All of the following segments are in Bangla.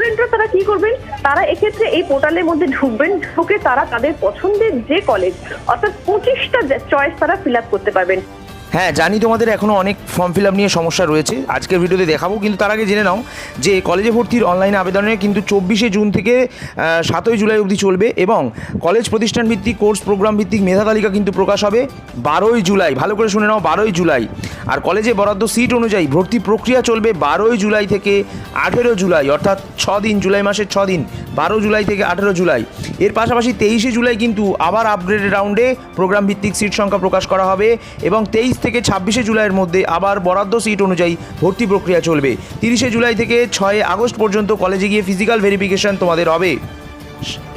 স্টুডেন্টরা তারা কি করবেন, তারা এক্ষেত্রে এই পোর্টালের মধ্যে ঢুকবেন, ঢুকে তারা তাদের পছন্দের যে কলেজ অর্থাৎ 25টা চয়েস তারা ফিল আপ করতে পারবেন। হ্যাঁ, জানি তোমাদের এখনও অনেক ফর্ম ফিল আপ নিয়ে সমস্যা রয়েছে, আজকের ভিডিওতে দেখাবো। কিন্তু তার আগে জেনে নাও যে কলেজে ভর্তির অনলাইন আবেদনে কিন্তু 24শে জুন থেকে 7ই জুলাই অবধি চলবে, এবং কলেজ প্রতিষ্ঠান ভিত্তিক কোর্স প্রোগ্রাম ভিত্তিক মেধা তালিকা কিন্তু প্রকাশ হবে 12ই জুলাই। ভালো করে শুনে নাও, 12ই জুলাই। আর কলেজে বরাদ্দ সিট অনুযায়ী ভর্তি প্রক্রিয়া চলবে 12ই জুলাই থেকে 18 জুলাই, অর্থাৎ 6 দিন, জুলাই মাসের 6 দিন, 12 জুলাই থেকে 18 জুলাই। এর পাশাপাশি 23শে জুলাই কিন্তু আবার আপগ্রেডেড রাউন্ডে প্রোগ্রাম ভিত্তিক সিট সংখ্যা প্রকাশ করা হবে, এবং 23 থেকে 26শে জুলাইয়ের মধ্যে আবার বরাদ্দ সিট অনুযায়ী ভর্তি প্রক্রিয়া চলবে। 30শে জুলাই থেকে 6 আগস্ট পর্যন্ত কলেজে গিয়ে ফিজিক্যাল ভেরিফিকেশন তোমাদের হবে।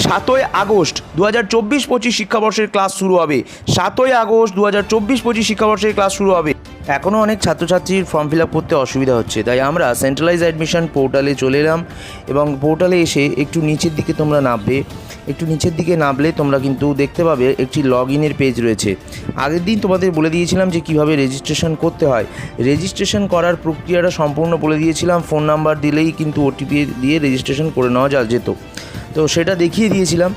7ই আগস্ট 2024-25 শিক্ষাবর্ষের ক্লাস শুরু হবে। 7ই আগস্ট 2024-25 শিক্ষাবর্ষের ক্লাস শুরু হবে। এখনও অনেক ছাত্রছাত্রীর ফর্ম ফিল আপ করতে অসুবিধা হচ্ছে, তাই আমরা সেন্ট্রালাইজ অ্যাডমিশন পোর্টালে চলে এলাম, এবং পোর্টালে এসে একটু নিচের দিকে তোমরা নামবে। একটু নিচের দিকে নামলে তোমরা কিন্তু দেখতে পাবে একটি লগ ইনের পেজ রয়েছে। আগের দিন তোমাদের বলে দিয়েছিলাম যে কিভাবে রেজিস্ট্রেশন করতে হয়। রেজিস্ট্রেশন করার প্রক্রিয়াটা সম্পূর্ণ বলে দিয়েছিলাম, ফোন নাম্বার দিলেই কিন্তু ওটিপি দিয়ে রেজিস্ট্রেশন করে নেওয়া যেত, তো সেটা দেখিয়ে দিয়েছিলাম।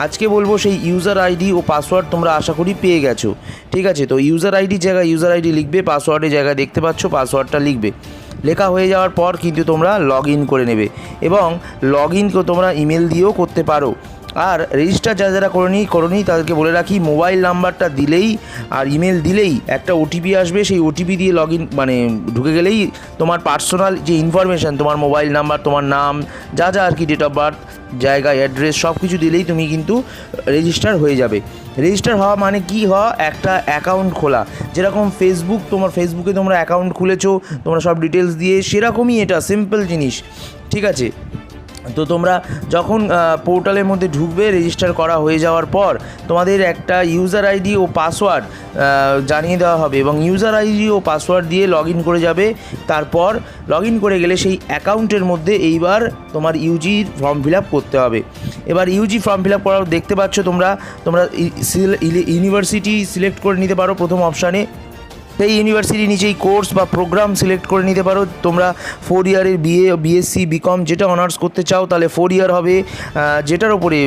আজকে বলবো সেই ইউজার আইডি ও পাসওয়ার্ড তোমরা আশা করি পেয়ে গেছো, ঠিক আছে? তো ইউজার আইডির জায়গায় ইউজার আইডি লিখবে, পাসওয়ার্ডের জায়গায় দেখতে পাচ্ছ পাসওয়ার্ডটা লিখবে। লেখা হয়ে যাওয়ার পর কিন্তু তোমরা লগ ইন করে নেবে, এবং লগ ইন তোমরা ইমেল দিয়েও করতে পারো। আর রেজিস্টার যারা করনি তাদেরকে বলে রাখি, মোবাইল নাম্বারটা দিলেই আর ইমেল দিলেই একটা ওটিপি আসবে, সেই ওটিপি দিয়ে লগ ইন ঢুকে গেলেই তোমার পার্সোনাল যে ইনফরমেশান, তোমার মোবাইল নাম্বার, তোমার নাম, যা আর কি, ডেট অফ বার্থ, জায়গা, অ্যাড্রেস সব কিছু দিলেই তুমি কিন্তু রেজিস্টার হয়ে যাবে। রেজিস্টার হওয়া মানে কি হওয়া, একটা অ্যাকাউন্ট খোলা। যেরকম তোমার ফেসবুকে তোমরা অ্যাকাউন্ট খুলেছো, তোমরা সব ডিটেলস দিয়ে, সেরকমই এটা সিম্পল জিনিস, ঠিক আছে? তো তোমরা যখন পোর্টালের মধ্যে ঢুকবে, রেজিস্টার করা হয়ে যাওয়ার পর তোমাদের একটা ইউজার আইডি ও পাসওয়ার্ড জানিয়ে দেওয়া হবে, এবং ইউজার আইডি ও পাসওয়ার্ড দিয়ে লগ ইন করে যাবে। তারপর লগ ইন করে গেলে সেই অ্যাকাউন্টের মধ্যে এইবার তোমার ইউজির ফর্ম ফিল আপ করতে হবে। এবার ইউজি ফর্ম ফিল আপ করা দেখতে পাচ্ছ তোমরা ইউনিভার্সিটি সিলেক্ট করে নিতে পারো প্রথম অপশানে। সেই ইউনিভার্সিটি নিচেই কোর্স বা প্রোগ্রাম সিলেক্ট করে নিতে পারো। তোমরা 4 ইয়ারের বিএসসি বিকম যেটা অনার্স করতে চাও তাহলে 4 ইয়ার হবে, যেটার ওপরে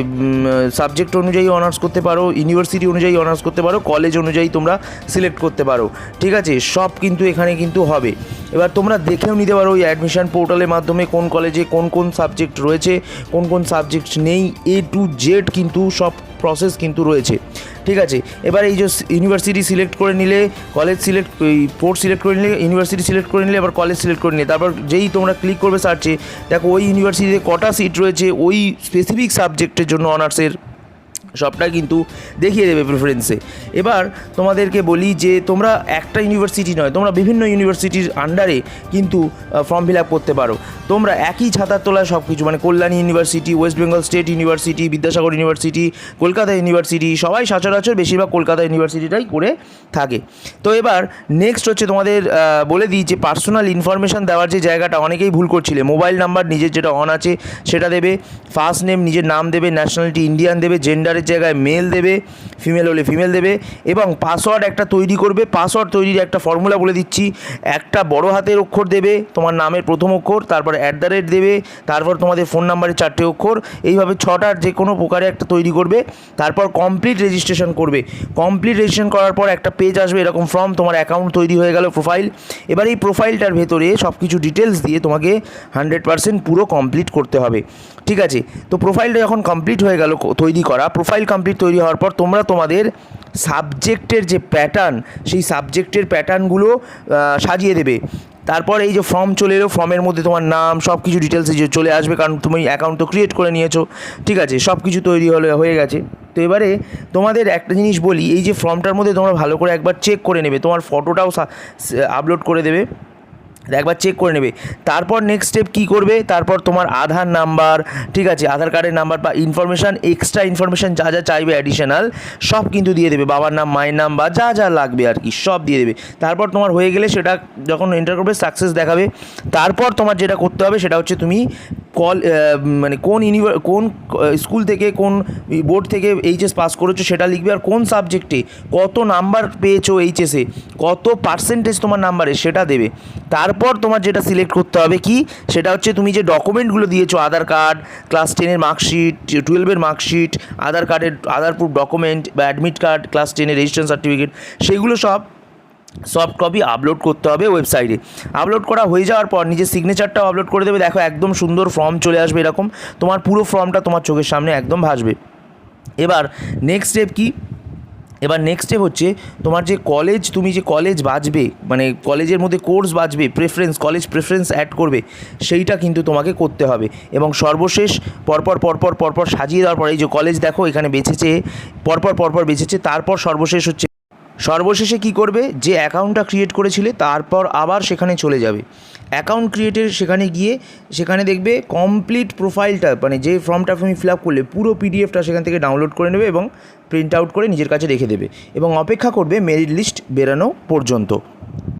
সাবজেক্ট অনুযায়ী অনার্স করতে পারো, ইউনিভার্সিটি অনুযায়ী অনার্স করতে পারো, কলেজ অনুযায়ী তোমরা সিলেক্ট করতে পারো, ঠিক আছে? সব কিন্তু এখানে কিন্তু হবে। এবার তোমরা দেখেও নিতে পারো ওই অ্যাডমিশন পোর্টালের মাধ্যমে কোন কলেজে কোন সাবজেক্ট রয়েছে, কোন সাবজেক্ট নেই, A to Z কিন্তু সব প্রসেস কিন্তু রয়েছে, ঠিক আছে? এবার এই যে ইউনিভার্সিটি সিলেক্ট করে নিলে, কোর্স সিলেক্ট করে নিলে, ইউনিভার্সিটি সিলেক্ট করে নিলে, এবার কলেজ সিলেক্ট করে নিলে, তারপর যেই তোমরা ক্লিক করবে সার্চে, দেখো ওই ইউনিভার্সিটিতে কটা সিট রয়েছে ওই স্পেসিফিক সাবজেক্টের জন্য অনার্সের, সবটাই কিন্তু দেখিয়ে দেবে প্রেফারেন্সে। এবার তোমাদেরকে বলি যে তোমরা একটা ইউনিভার্সিটি নয়, তোমরা বিভিন্ন ইউনিভার্সিটির আন্ডারে কিন্তু ফর্ম ফিল আপ করতে পারো। তোমরা একই ছাতার তলায় সব কিছু, Kalyani university, West Bengal state university, Vidyasagar university, Kolkata university, সবাই সচরাচর বেশিরভাগ কলকাতা ইউনিভার্সিটিটাই করে থাকে। তো এবার নেক্সট হচ্ছে তোমাদের বলে দিই যে পার্সোনাল ইনফরমেশান দেওয়ার যে জায়গাটা অনেকেই ভুল করছিলে। মোবাইল নাম্বার নিজের যেটা অন আছে সেটা দেবে, ফার্স্ট নেম নিজের নাম দেবে, ন্যাশনালিটি ইন্ডিয়ান দেবে, জেন্ডারের জায়গায় মেল দেবে, ফিমেল হলে ফিমেল দেবে, এবং পাসওয়ার্ড একটা তৈরি করবে। পাসওয়ার্ড তৈরির একটা ফর্মুলা বলে দিচ্ছি, একটা বড় হাতের অক্ষর দেবে, তোমার নামের প্রথম অক্ষর, তারপর @ দেবে, তারপর তোমাদের ফোন নাম্বারের 4টে অক্ষর, এইভাবে 6টার যে কোনো প্রকারে একটা তৈরি করবে। তারপর কমপ্লিট রেজিস্ট্রেশন করবে। কমপ্লিট রেজিস্ট্রেশন করার পর একটা পেজ আসবে এরকম ফর্ম, তোমার অ্যাকাউন্ট তৈরি হয়ে গেল, প্রোফাইল। এবার এই প্রোফাইলটার ভেতরে সব কিছু ডিটেলস দিয়ে তোমাকে 100% পুরো কমপ্লিট করতে হবে, ঠিক আছে? তো প্রোফাইলটা যখন কমপ্লিট হয়ে গেল তৈরি করা, প্রোফাইল কমপ্লিট তৈরি হওয়ার পর তোমরা তোমাদের সাবজেক্টের যে প্যাটার্ন, সেই সাবজেক্টের প্যাটার্নগুলো সাজিয়ে দেবে। তারপর এই যে ফর্ম চলে এলো, ফর্মের মধ্যে তোমার নাম সব কিছু ডিটেলসে চলে আসবে, কারণ তুমি অ্যাকাউন্ট তো ক্রিয়েট করে নিয়েছো, ঠিক আছে? সব কিছু তৈরি হয়ে গেছে। তো এবারে তোমাদের একটা জিনিস বলি, এই যে ফর্মটার মধ্যে তোমরা ভালো করে একবার চেক করে নেবে, তোমার ফটোটাও আপলোড করে দেবে, একবার চেক করে নেবে। তারপর নেক্সট স্টেপ কী করবে, তারপর তোমার আধার নাম্বার, ঠিক আছে, আধার কার্ডের নাম্বার বা ইনফরমেশান, এক্সট্রা ইনফরমেশান যা চাইবে অ্যাডিশনাল সব কিন্তু দিয়ে দেবে, বাবার নাম, মায়ের নাম বা যা লাগবে আর কি সব দিয়ে দেবে। তারপর তোমার হয়ে গেলে সেটা যখন এন্টার করবে সাকসেস দেখাবে। তারপর তোমার যেটা করতে হবে সেটা হচ্ছে তুমি কোন স্কুল থেকে, কোন বোর্ড থেকে এইচএস পাস করেছো সেটা লিখবে, আর কোন সাবজেক্টে কত নাম্বার পেয়েছো, এইচএসে কত পার্সেন্টেজ তোমার নাম্বারে সেটা দেবে। তার তারপর তোমার যেটা সিলেক্ট করতে হবে কি, সেটা হচ্ছে তুমি যে ডকুমেন্টগুলো দিয়েছো, আধার কার্ড, ক্লাস 10-এর মার্কশিট, 12-এর মার্কশিট, আধার কার্ডের আধার প্রুফ ডকুমেন্ট বা অ্যাডমিট কার্ড, ক্লাস 10-এর রেজিস্ট্রেশন সার্টিফিকেট, সেগুলো সব সফট কপি আপলোড করতে হবে ওয়েবসাইটে। আপলোড করা হয়ে যাওয়ার পর নিজের সিগনেচারটাও আপলোড করে দেবে। দেখো একদম সুন্দর ফর্ম চলে আসবে এরকম, তোমার পুরো ফর্মটা তোমার চোখের সামনে একদম ভাসবে। এবার নেক্সট স্টেপ কি, এবার নেক্সট স্টেপ হচ্ছে তোমার যে কলেজ, তুমি যে কলেজ বাছবে, মানে কলেজের মধ্যে কোর্স বাছবে, প্রেফারেন্স, কলেজ প্রেফারেন্স অ্যাড করবে, সেইটা কিন্তু তোমাকে করতে হবে। এবং সর্বশেষ পরপর সাজিয়ে দেওয়ার পর এই যে কলেজ দেখো এখানে বেছেছে, পরপর বেছেছে, তারপর সর্বশেষে কি করবে, যে অ্যাকাউন্টটা ক্রিয়েট করেছিলে তারপর আবার সেখানে চলে যাবে। অ্যাকাউন্ট ক্রিয়েটের সেখানে গিয়ে সেখানে দেখবে কমপ্লিট প্রোফাইলটা, মানে যে ফর্মটা তুমি ফিল আপ করলে পুরো পিডিএফটা সেখান থেকে ডাউনলোড করে নেবে এবং প্রিন্ট আউট করে নিজের কাছে রেখে দেবে এবং অপেক্ষা করবে মেরিট লিস্ট বেরানো পর্যন্ত।